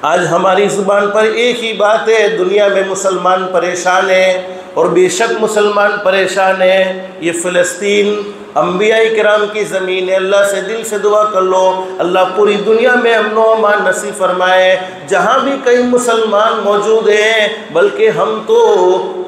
آج ہماری زبان پر ایک ہی بات ہے، دنیا میں مسلمان پریشان ہیں، اور بے شک مسلمان پریشان ہیں۔ یہ فلسطین انبیاء کرام کی زمین ہے، اللہ سے دل سے دعا کر لو اللہ پوری دنیا میں امن و امان نصیب فرمائے۔ جہاں بھی کئی مسلمان موجود ہیں، بلکہ ہم تو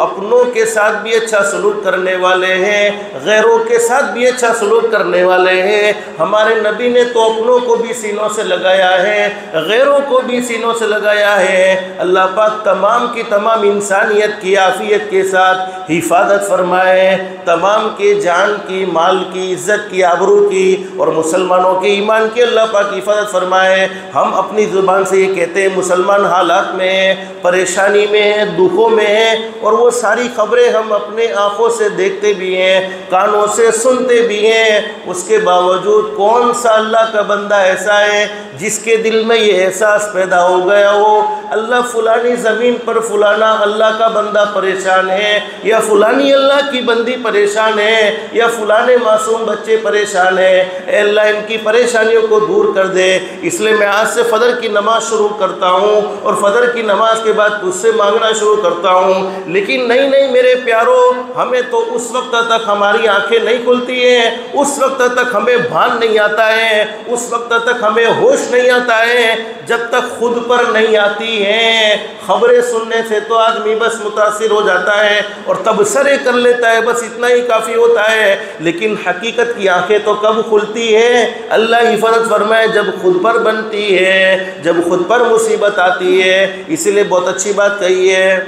اپنوں کے ساتھ بھی اچھا سلوک کرنے والے ہیں، غیروں کے ساتھ بھی اچھا سلوک کرنے والے ہیں۔ ہمارے نبی نے تو اپنوں کو بھی سینوں سے لگایا ہے، غیروں کو بھی سینوں سے لگایا ہے۔ اللہ پاک تمام کی تمام انسانیت کی عافیت کے ساتھ حفاظت فرمائے، تمام کے جان کی، مال کی، عزت کی، آبرو کی، اور مسلمانوں کے ایمان کی اللہ پاک حفاظت فرمائے۔ ہم اپنی زبان سے یہ کہتے ہیں مسلمان حالات میں ہیں، پریشانی میں ہیں، دکھوں میں ہیں، اور وہ ساری خبریں ہم اپنے آنکھوں سے دیکھتے بھی ہیں، کانوں سے سنتے بھی ہیں۔ اس کے باوجود کون سا اللہ کا بندہ ایسا ہے جس کے دل میں یہ احساس پیدا ہو گیا ہو اللہ فلانی زمین پر فلانا اللہ کا بندہ پریشان ہے، یا فلانی اللہ کی بندی پریشان ہے، یا فلانے معصوم بچے پریشان ہیں، اے اللہ ان کی پریشانیوں کو دور کر دے۔ اس لیے میں آج سے فجر کی نماز شروع کرتا ہوں، اور فجر کی نماز کے بعد تجھ سے مانگنا شروع کرتا ہوں۔ لیکن نہیں میرے پیارو، ہمیں تو اس وقت تک ہماری آنکھیں نہیں کھلتی ہیں، اس وقت تک ہمیں بھان نہیں آتا ہے، اس وقت تک ہمیں ہوش نہیں آتا ہے، جب تک خود پر نہیں آتی ہیں۔ خبریں سننے سے تو آدمی بس متاثر ہو جاتا ہے اور تبصرے کر لیتا ہے، بس اتنا ہی کافی ہوتا ہے، لیکن حقیقت کی آنکھیں تو کب کھلتی ہے؟ اللہ حفاظت فرمائے جب خود پر بنتی ہے، جب خود پر مصیبت آتی ہے۔ اسی لیے بہت اچھی بات کہی ہے،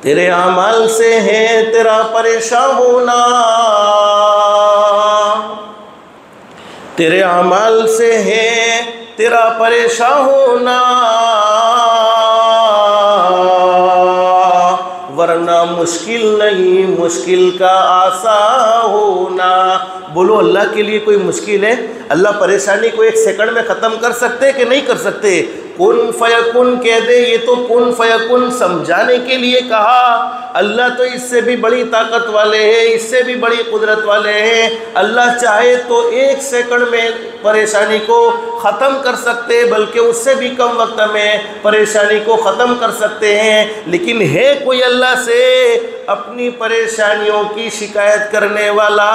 تیرے اعمال سے ہے تیرا پریشان ہونا، تیرے اعمال سے ہے تیرا پریشان ہونا، ورنہ مشکل نہیں مشکل کا آسان ہونا۔ بولو اللہ کے لیے کوئی مشکل ہے؟ اللہ پریشانی کو ایک سیکنڈ میں ختم کر سکتے کہ نہیں کر سکتے؟ کن فیکن کہہ دے، یہ تو کن فیکن سمجھانے کے لیے کہا۔ اللہ تو اس سے بھی بڑی طاقت والے ہیں، اس سے بھی بڑی قدرت والے ہیں۔ اللہ چاہے تو ایک سیکنڈ میں پریشانی کو ختم کر سکتے، بلکہ اس سے بھی کم وقت میں پریشانی کو ختم کر سکتے ہیں، لیکن ہے کوئی اللہ سے اپنی پریشانیوں کی شکایت کرنے والا؟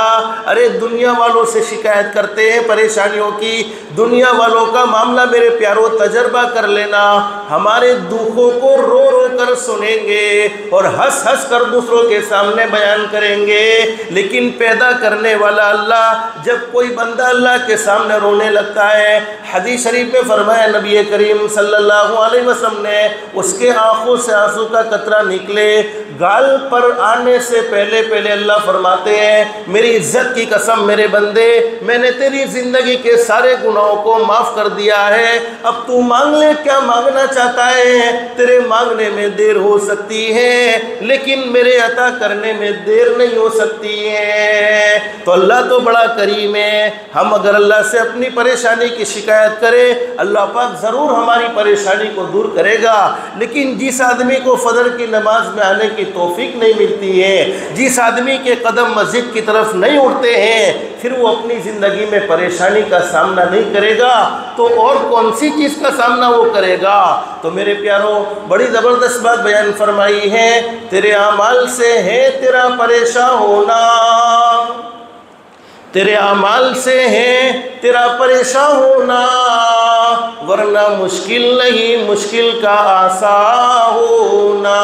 ارے دنیا والوں سے شکایت کرتے ہیں پریشانیوں کی، دنیا والوں کا معاملہ میرے پیاروں تجربہ کر لینا، ہمارے دکھوں کو رو رو کر سنیں گے اور ہنس ہنس کر دوسروں کے سامنے بیان کریں گے، لیکن پیدا کرنے والا اللہ جب کوئی بندہ اللہ کے سامنے رونے لگتا ہے، حدیث شریف میں فرمایا نبی کریم صلی اللہ علیہ وسلم نے، اس کے آنکھوں سے آنسو کا قطرہ نکلے گال پر آنے سے پہلے اللہ فرماتے ہیں میری عزت کی قسم میرے بندے، میں نے تیری زندگی کے سارے گناہوں کو معاف کر دیا ہے، اب تو مانگ لے کیا مانگنا چاہتا ہے، تیرے مانگنے میں دیر ہو سکتی ہے لیکن میرے عطا کرنے میں دیر نہیں ہو سکتی ہے۔ تو اللہ تو بڑا کریم ہے، ہم اگر اللہ سے اپنی پریشانی کی شکایت کریں اللہ پاک ضرور ہماری پریشانی کو دور کرے گا، لیکن جس آدمی کو فجر کی نماز میں آنے کی توفیق نہیں ملتی ہے، جس آدمی کے قدم مسجد کی طرف نہیں اٹھتے ہیں، پھر وہ اپنی زندگی میں پریشانی کا سامنا نہیں کرے گا تو اور کون سی چیز کا سامنا وہ کرے گا؟ تو میرے پیاروں بڑی زبردست بات بیان فرمائی ہے، تیرے اعمال سے ہے تیرا پریشان ہونا، تیرے اعمال سے ہے تیرا پریشان ہونا، ورنہ مشکل نہیں مشکل کا آسان ہونا۔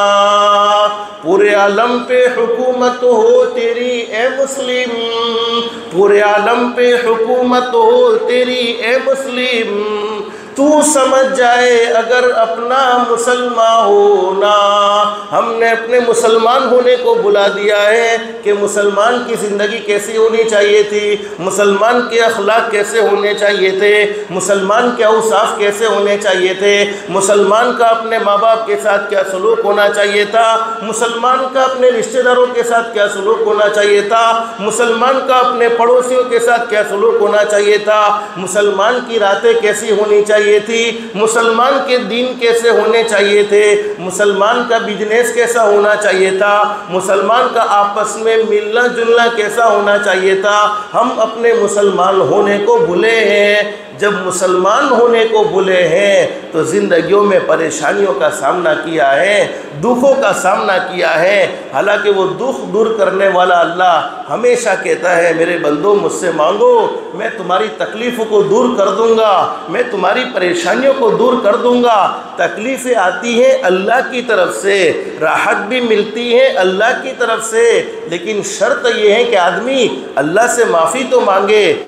پورے عالم پہ حکومت ہو تیری اے مسلم، پورے عالم پہ حکومت ہو تیری اے مسلم، تو سمجھ جائے اگر اپنا مسلمان ہونا۔ ہم نے اپنے مسلمان ہونے کو بلا دیا ہے کہ مسلمان کی زندگی کیسی ہونی چاہیے تھی، مسلمان کے اخلاق کیسے ہونے چاہیے تھے، مسلمان کے اوصاف کیسے ہونے چاہیے تھے، مسلمان کا اپنے ماں باپ کے ساتھ کیا سلوک ہونا چاہیے تھا، مسلمان کا اپنے رشتہ داروں کے ساتھ کیا سلوک ہونا چاہیے تھا، مسلمان کا اپنے پڑوسیوں کے ساتھ کیا سلوک ہونا چاہیے تھا، مسلمان کی راتیں کیسی ہونی چاہیے تھی، مسلمان کے دین کیسے ہونے چاہیے تھے، مسلمان کا بزنس کیسا ہونا چاہیے تھا، مسلمان کا آپس میں ملنا جلنا کیسا ہونا چاہیے تھا۔ ہم اپنے مسلمان ہونے کو بھولے ہیں۔ جب مسلمان ہونے کو بلے ہیں تو زندگیوں میں پریشانیوں کا سامنا کیا ہے، دکھوں کا سامنا کیا ہے، حالانکہ وہ دکھ دور کرنے والا اللہ ہمیشہ کہتا ہے میرے بندو مجھ سے مانگو، میں تمہاری تکلیفوں کو دور کر دوں گا، میں تمہاری پریشانیوں کو دور کر دوں گا۔ تکلیفیں آتی ہیں اللہ کی طرف سے، راحت بھی ملتی ہے اللہ کی طرف سے، لیکن شرط یہ ہے کہ آدمی اللہ سے معافی تو مانگے۔